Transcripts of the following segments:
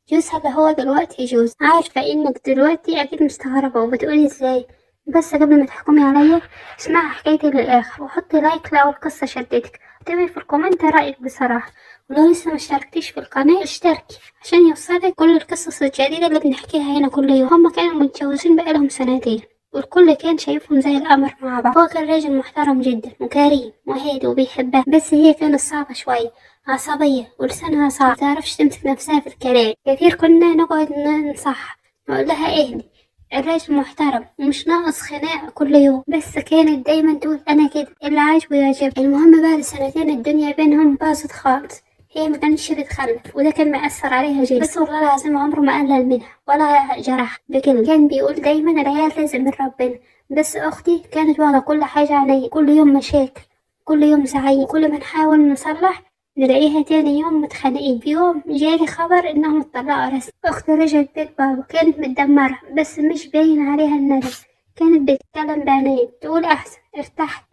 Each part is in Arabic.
جوزها اللي هو دلوقتي جوز. عارفة انك دلوقتي اكيد مستغربة وبتقولي ازاي، بس قبل ما تحكمي عليا اسمعي حكايتي للاخر وحطي لايك لو القصة شدتك. اكتبي في الكومنت رأيك بصراحة، ولو لسه مشتركتيش في القناة اشتركي عشان يوصلك كل القصص الجديدة اللي بنحكيها هنا كل يوم. هما كانوا متجوزين بقالهم سنتين والكل كان شايفهم زي القمر مع بعض. هو كان راجل محترم جدا وكريم وهادي وبيحبها، بس هي كانت صعبة شوية، عصبية ولسانها صعب، متعرفش تمسك نفسها في الكلام. كتير كنا نقعد ننصح نقول لها اهدي، الراجل محترم ومش ناقص خناق كل يوم، بس كانت دايما تقول انا كده اللي عاجبه يعجبني. المهم بعد سنتين الدنيا بينهم باظت خالص. هي ما كانتش بتخلف وده كان مأثر عليها جدا، بس والله العظيم عمره ما قلل منها ولا جرح بكلمة. كان بيقول دايما العيال رزق من ربنا، بس اختي كانت واخدة كل حاجة عليا، كل يوم مشاكل، كل يوم زعيق، كل ما نحاول نصلح نلاقيها تاني يوم متخانقين. في يوم جالي خبر انهم اتطلقوا رسمي. اختي رجعت بيت بابا كانت متدمرة بس مش باين عليها الندم، كانت بتتكلم بعناية تقول احسن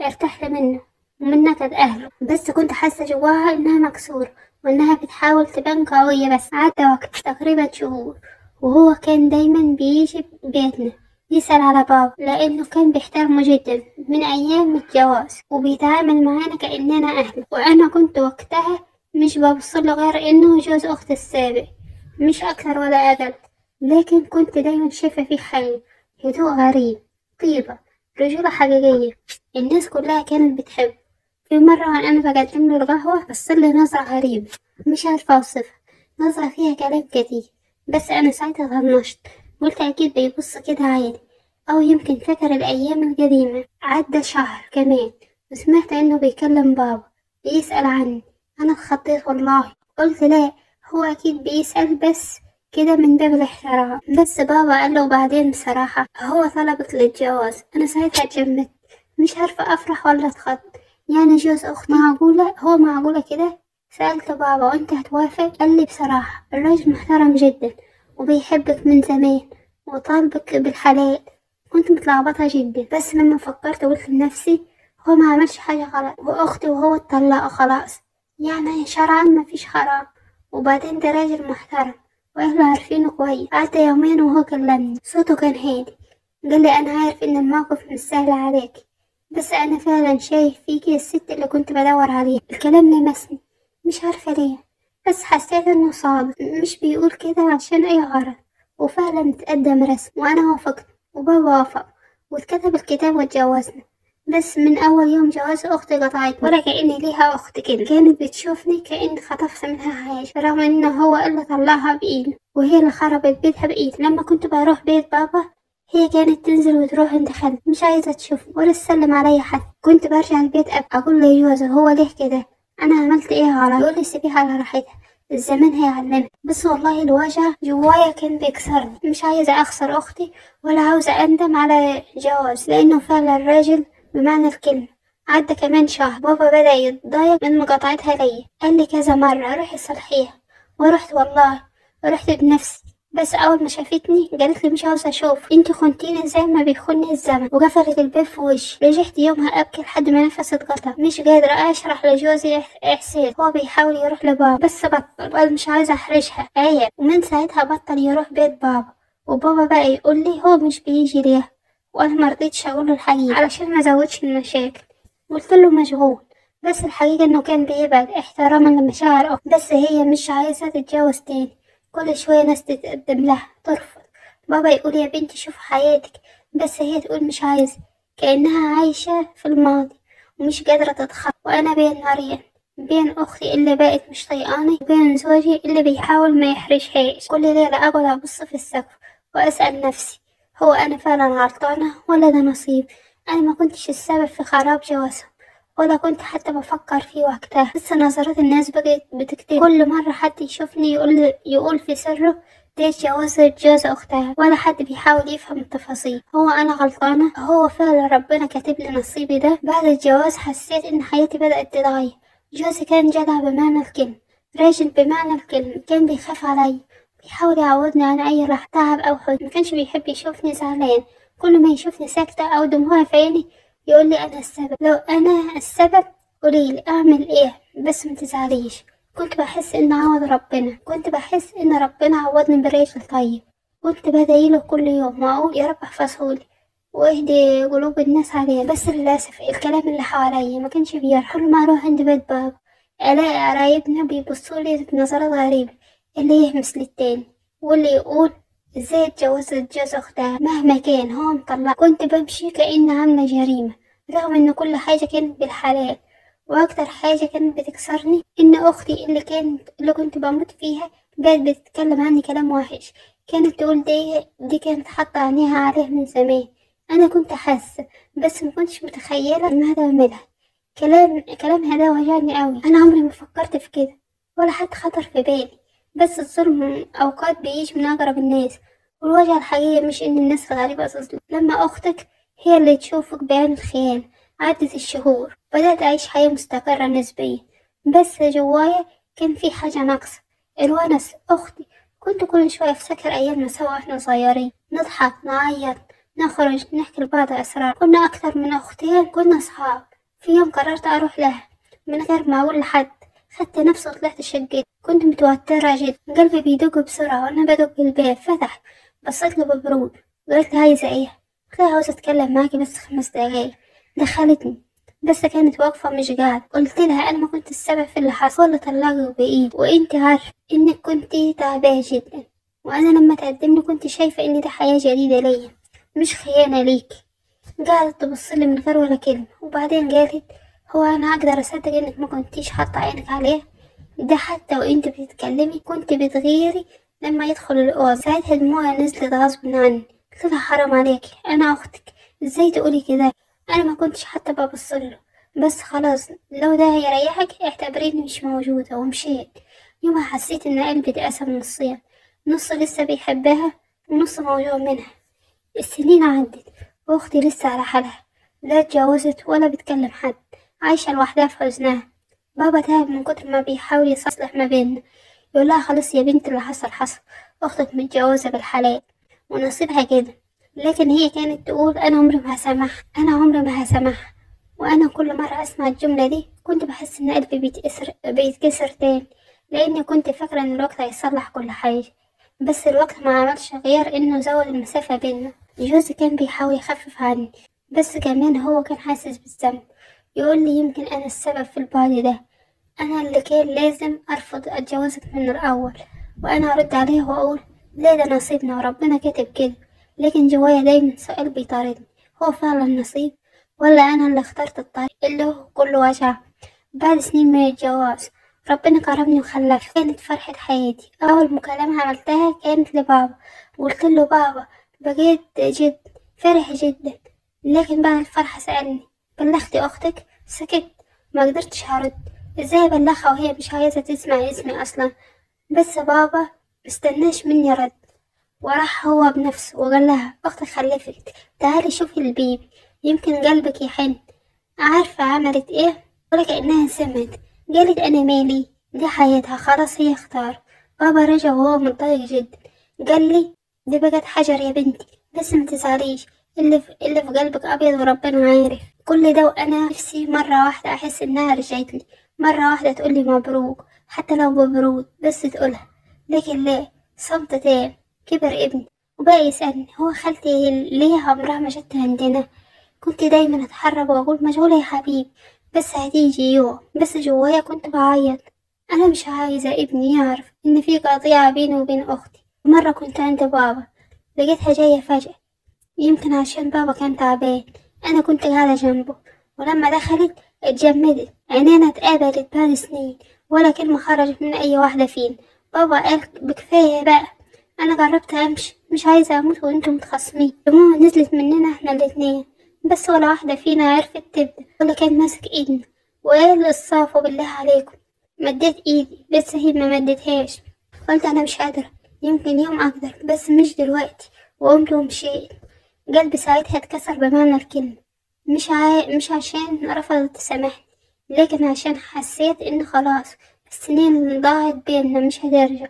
ارتحت منه ومن نكد اهله، بس كنت حاسة جواها انها مكسورة وانها بتحاول تبان قوية. بس عدى وقت تقريبا شهور وهو كان دايما بيجي بيتنا يسأل على بابا لأنه كان بيحترمه جدا من أيام الجواز وبيتعامل معانا كأننا أهل. وأنا كنت وقتها مش ببصله غير إنه جوز أختي السابق، مش أكثر ولا أقل، لكن كنت دايما شايفة فيه حي، هدوء غريب، طيبة، رجولة حقيقية. الناس كلها كانت بتحب. في مرة وأنا بقدم له القهوة بصلي نظرة غريبة مش عارفة أوصفها، نظرة فيها كلام كتير، بس أنا ساعتها طنشت، قلت أكيد بيبص كده عادي أو يمكن فاكر الأيام القديمة. عدى شهر كمان وسمعت إنه بيكلم بابا بيسأل عني. أنا اتخضيت والله، قلت لا هو أكيد بيسأل بس كده من باب الاحترام. بس بابا قال له بعدين بصراحة هو طلبك للجواز. أنا ساعتها اتجمدت مش عارفة أفرح ولا أتخض. يعني جوز أختي معقولة؟ هو معقولة كده؟ سألت بابا وأنت هتوافق؟ قال لي بصراحة الراجل محترم جدا وبيحبك من زمان وطالبك بالحلال. كنت متلخبطة جدا، بس لما فكرت قلت لنفسي هو ما عملش حاجة غلط وأختي وهو اتطلقوا خلاص، يعني شرعا ما فيش حرام. وبعدين ده راجل محترم وأهله عارفينه كويس. قعدت يومين وهو كلمني صوته كان هادي، قال لي أنا عارف إن الموقف مش سهل عليك، بس أنا فعلا شايف فيكي الست اللي كنت بدور عليها. الكلام لمسني مش عارفة ليه، بس حسيت إنه صادق مش بيقول كده عشان أي غرض. وفعلا اتقدم رسم وأنا وافقت وبابا وافق واتكتب الكتاب واتجوزنا. بس من أول يوم جواز أختي قطعت ولا كأني ليها أخت كده، كانت بتشوفني كأني خطفت منها حاجة، رغم إنه هو اللي طلعها بإيده وهي اللي خربت بيتها بإيده. لما كنت بروح بيت بابا هي كانت تنزل وتروح عند خالد مش عايزة تشوفني ولا تسلم عليا حتى. كنت برجع البيت أقول له يوزر هو ليه كده، أنا عملت إيه غلط؟ يقول لي سيبيها على راحتها الزمان هيعلمها. بس والله الوجع جوايا كان بيكسرني، مش عايزة أخسر أختي ولا عاوزة أندم على جواز لأنه فعلا راجل بمعنى الكلمة. عدى كمان شهر بابا بدأ يتضايق من مقاطعتها ليا، قال لي كذا مرة روحي صلحيها، ورحت والله رحت بنفسي. بس أول ما شافتني قالت لي مش عاوزة أشوف، انتي خنتيني زي ما بيخوني الزمن، وقفلت الباب في وشي. رجعت يومها أبكي لحد ما نفسي اتقطع، مش قادرة أشرح لجوزي إحساس. هو بيحاول يروح لبابا بس بطل وقال مش عايزة أحرجها عيب، ومن ساعتها بطل يروح بيت بابا. وبابا بقى يقول لي هو مش بيجي ليه، وأنا مرضيتش أقوله الحقيقة علشان ما زودش المشاكل. قلت له مشغول، بس الحقيقة إنه كان بيبعد احتراما لمشاعر أختي. بس هي مش عايزة تتجوز تاني، كل شوية ناس تتقدم لها ترفض. بابا يقول يا بنتي شوف حياتك، بس هي تقول مش عايزة، كأنها عايشة في الماضي ومش قادرة تتخطى. وأنا بين نارين، بين أختي اللي بقت مش طيقاني وبين زوجي اللي بيحاول ما يحرجهاش. كل ليلة أقعد أبص في السقف وأسأل نفسي هو أنا فعلا غلطانة ولا ده نصيب؟ أنا ما كنتش السبب في خراب جوازهم ولا كنت حتى بفكر فيه وقتها، بس نظرات الناس بقت بتكتب. كل مرة حد يشوفني يقول في سره دي جوز أختها، ولا حد بيحاول يفهم التفاصيل. هو أنا غلطانة؟ هو فعلا ربنا كاتب لي نصيبي ده؟ بعد الجواز حسيت إن حياتي بدأت تتغير. جوزي كان جدع بمعنى الكلمة، راجل بمعنى الكلمة، كان بيخاف علي، بيحاول يعوضني عن أي راحة تعب أو حزن. مكانش بيحب يشوفني زعلان، كل ما يشوفني ساكتة أو دموع في عيني يقول لي أنا السبب. لو أنا السبب قوليلي أعمل إيه بس ما تزعليش. كنت بحس إن عوض ربنا، كنت بحس إن ربنا عوضني برجل طيب. كنت بدعيله كل يوم وأقول يا رب احفظهولي واهدي قلوب الناس عليه. بس للأسف الكلام اللي حواليا ما كانش بيرحم. كل ما أروح عند بيت بابا ألاقي قرايبنا بيبصولي بنظرات غريبة، اللي يهمس للتاني واللي يقول ازاي اتجوزت جوز اختها مهما كان هو مطلع. كنت بمشي كأن عاملة جريمة، رغم ان كل حاجة كانت بالحلال. واكتر حاجة كانت بتكسرني ان اختي اللي كنت بموت فيها بقت بتتكلم عني كلام وحش. كانت تقول دي كانت حاطة عينيها عليه من زمان. انا كنت حاسة بس ما كنتش متخيلة انها تعملها. كلامها ده وجعني قوي. انا عمري ما فكرت في كده ولا حتى خطر في بالي. بس الظلم اوقات بيجي من اقرب الناس، والوجع الحقيقي مش ان الناس الغريبة تظلم. لما اختك هي اللي تشوفك بعين الخيال. عدت الشهور بدأت أعيش حياة مستقرة نسبيا، بس جوايا كان في حاجة ناقصة. الونس. أختي كنت كل شوية أفتكر أيامنا سوا واحنا صغيرين، نضحك نعيط نخرج نحكي لبعض أسرار. كنا أكتر من أختين، كنا أصحاب. في يوم قررت أروح لها من غير ما أقول لحد. خدت نفسي وطلعت شقتي. كنت متوترة جدا، قلبي بيدق بسرعة وأنا بدق الباب. فتح، بصيت له ببرود وقلت عايزة إيه؟ قلت لها عاوزة أتكلم معاكي بس 5 دقايق. دخلتني بس كانت واقفة مش قاعدة. قلت لها أنا ما كنت السبب في اللي حصل. ولا طلعك بإيدي وإنت عارفة إنك كنتي تعبانة جدا، وأنا لما تقدمني كنت شايفة إن دي حياة جديدة ليا مش خيانة ليكي. قعدت تبصلي من غير ولا كلمة، وبعدين قالت هو أنا أقدر أصدق إنك ما كنتيش حاطة عينك عليه؟ ده حتى وإنت بتتكلمي كنت بتغيري لما يدخل الأوضة. ساعتها دموعي نزلت غصب عني. قلت لها حرام عليكي، أنا أختك، إزاي تقولي كده؟ أنا ما كنتش حتى ببصله. بس خلاص لو ده هيريحك اعتبريني مش موجودة. ومشيت. يومها حسيت إن قلبي اتقسم نصين، نص لسه بيحبها ونص موجوع منها. السنين عدت وأختي لسه على حالها، لا اتجوزت ولا بتكلم حد، عايشة لوحدها في حزنها. بابا تعب من كتر ما بيحاول يصلح ما بيننا، يقولها خلاص يا بنت اللي حصل حصل، أختك متجوزة بالحلال ونصيبها كده. لكن هي كانت تقول أنا عمري ما هسامحها، أنا عمري ما هسامحها. وأنا كل مرة أسمع الجملة دي كنت بحس إن قلبي بيتكسر تاني، لأني كنت فاكرة إن الوقت هيصلح كل حاجة. بس الوقت ما عملش غير إنه زود المسافة بيننا. جوزي كان بيحاول يخفف عني، بس كمان هو كان حاسس بالذنب. يقول لي يمكن أنا السبب في البعد ده، أنا اللي كان لازم أرفض أتجوزك من الأول. وأنا أرد عليه وأقول ليه ده نصيبنا وربنا كاتب كده. لكن جوايا دايما سؤال بيطاردني، هو فعلا نصيب ولا أنا اللي اخترت الطريق اللي هو كله وجع؟ بعد سنين من الجواز ربنا كرمني وخلفت. كانت فرحة حياتي. أول مكالمة عملتها كانت لبابا، وقلت له بابا بقيت جد. فرح جدا. لكن بعد الفرحة سألني بلغتي أختك؟ سكت، ما قدرتش هرد. ازاي ابلغها وهي مش عايزة تسمع اسمي اصلا؟ بس بابا مستناش مني رد، وراح هو بنفسه وقال لها اختك خلفت، تعالي شوفي البيبي يمكن قلبك يحن. عارفة عملت ايه؟ ولا كأنها سمعت. قالت انا مالي، دي حياتها خلاص هي اختار. بابا رجع وهو متضايق جدا، قال لي دي بقت حجر يا بنتي، بس ما تزعليش، اللي في قلبك ابيض وربنا عارف. كل ده وانا نفسي مرة واحدة احس انها رجعت لي، مرة واحدة تقولي مبروك حتى لو ببرود بس تقولها. لكن ليه؟ صمت تام. كبر ابني وبقى يسألني هو خالتي ليه عمرها ما جت عندنا. كنت دايما اتحرك واقول مشغولة يا حبيبي بس هتيجي يوم. بس جوايا كنت بعيط، انا مش عايزة ابني يعرف ان في قضية بيني وبين اختي. مرة كنت عند بابا لقيتها جاية فجأة، يمكن عشان بابا كان تعبان. أنا كنت قاعدة جنبه، ولما دخلت اتجمدت. عينينا اتقابلت بعد سنين ولا كلمة خرجت من أي واحدة فينا. بابا قال بكفاية بقى. أنا جربت أمشي، مش عايزة أموت وأنتم متخاصمين. دموع نزلت مننا احنا الاتنين، بس ولا واحدة فينا عرفت تبدأ ولا كان ماسك ايدنا وقال الصافو بالله عليكم. مديت ايدي بس هي ما مدتهاش. قلت أنا مش قادرة، يمكن يوم أقدر بس مش دلوقتي. وقمت ومشيت. قلبي ساعتها اتكسر بمعنى الكلمة. مش عشان رفضت تسامحني، لكن عشان حسيت ان خلاص السنين اللي ضاعت بينا مش هترجع.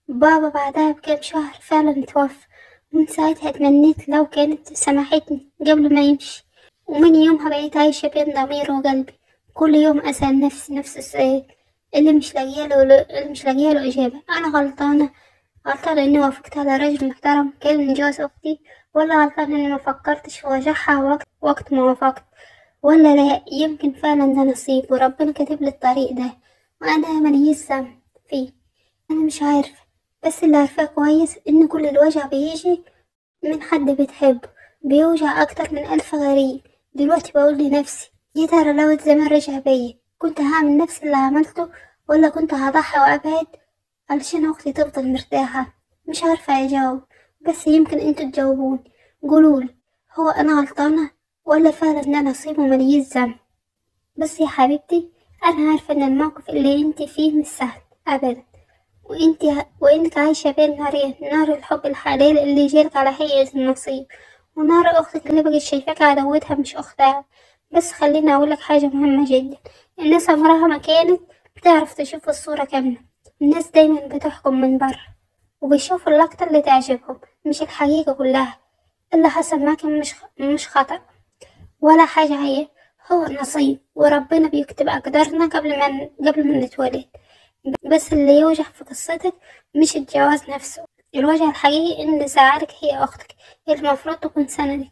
بابا بعدها بكام شهر فعلا توفى، ومن ساعتها اتمنيت لو كانت سامحتني قبل ما يمشي. ومن يومها بقيت عايشة بين ضميري وقلبي. كل يوم أسأل نفسي نفس السؤال، اللي مش لاقيه له إجابة. أنا غلطانة إني وافقت على رجل محترم كان من جواز أختي، ولا غلطانة إني ما فكرتش في وجعها وقت ما وافقت؟ ولا لا، يمكن فعلا ده نصيب وربنا كاتب لي الطريق ده وأنا مليش ذنب فيه. أنا مش عارفة، بس اللي عارفاه كويس إن كل الوجع بيجي من حد بتحبه، بيوجع أكتر من 1000 غريب. دلوقتي بقول لنفسي يا ترى لو الزمان رجع بيا كنت هعمل نفس اللي عملته، ولا كنت هضحي وأبعد علشان أختي تفضل مرتاحة؟ مش عارفة أجاوب، بس يمكن انتوا تجاوبوني. قولولي، هو أنا غلطانة ولا فعلا ده نصيب ومليش ذنب؟ بس يا حبيبتي، أنا عارفة إن الموقف اللي انتي فيه مش سهل أبدا، وإنك عايشة بين نارين، نار الحب الحلال اللي جالك على هيئة النصيب، ونار أختك اللي بقت شايفاك عدوتها مش أختها. بس خليني أقولك حاجة مهمة جدا، الناس عمرها ما كانت بتعرف تشوف الصورة كاملة. الناس دايما بتحكم من بره وبيشوفوا اللقطة اللي تعجبهم، مش الحقيقة كلها. اللي حصل معاك مش خطأ ولا حاجة، هو نصيب، وربنا بيكتب أقدارنا قبل ما نتولد. بس اللي يوجع في قصتك مش الجواز نفسه، الوجع الحقيقي إن زعلك هي أختك اللي المفروض تكون سندك،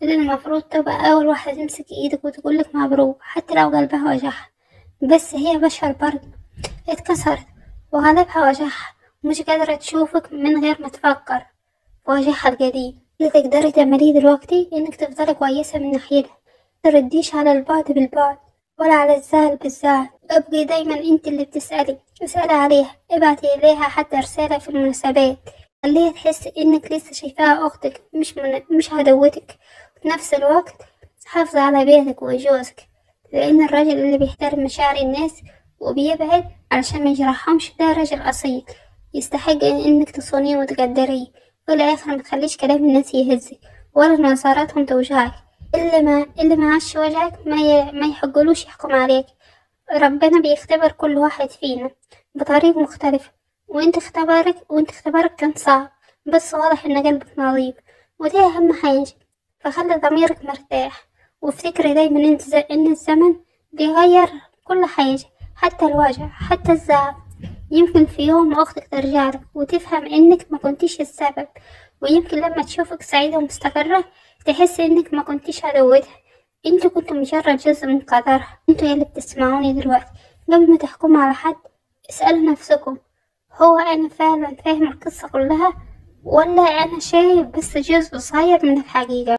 اللي المفروض تبقى أول واحدة تمسك إيدك وتقولك مبروك حتى لو قلبها وجعها. بس هي بشر برضه، اتكسرت وغلبها وجعها، ومش قادرة تشوفك من غير ما تفكر في وجعها القديم. اللي تقدري تعمليه دلوقتي إنك تفضلي كويسة من ناحيتها، مترديش على البعد بالبعد ولا على الزعل بالزعل. ابقي دايما انت اللي اسألي عليها، ابعتي اليها حتى رسالة في المناسبات، خليها تحس انك لسه شايفاها اختك مش عدوتك. وفي نفس الوقت حافظي على بيتك وجوزك، لان الراجل اللي بيحترم مشاعر الناس وبيبعد علشان ما يجرحهمش ده راجل اصيل، يستحق انك تصونيه وتقدريه. في الاخر ما تخليش كلام الناس يهزك ولا نظراتهم توجعك. اللي ما عاش وجعك ما يحقلوش يحكم عليك. ربنا بيختبر كل واحد فينا بطريقة مختلفة، وانت اختبارك كان صعب، بس واضح ان قلبك نظيف، ودي اهم حاجة. فخلي ضميرك مرتاح، وافتكري دايما ان الزمن بيغير كل حاجة، حتى الوجع حتى الزعل. يمكن في يوم اختك ترجعلك وتفهم انك ما كنتيش السبب، ويمكن لما تشوفك سعيدة ومستقرة تحس انك ما كنتيش عدوتها، انتوا كنتوا مجرد جزء من قدرها. انتوا يلي بتسمعوني دلوقتي، قبل ما تحكموا على حد اسألوا نفسكم، هو انا فعلا فاهم القصة كلها، ولا انا شايف بس جزء صغير من الحقيقة؟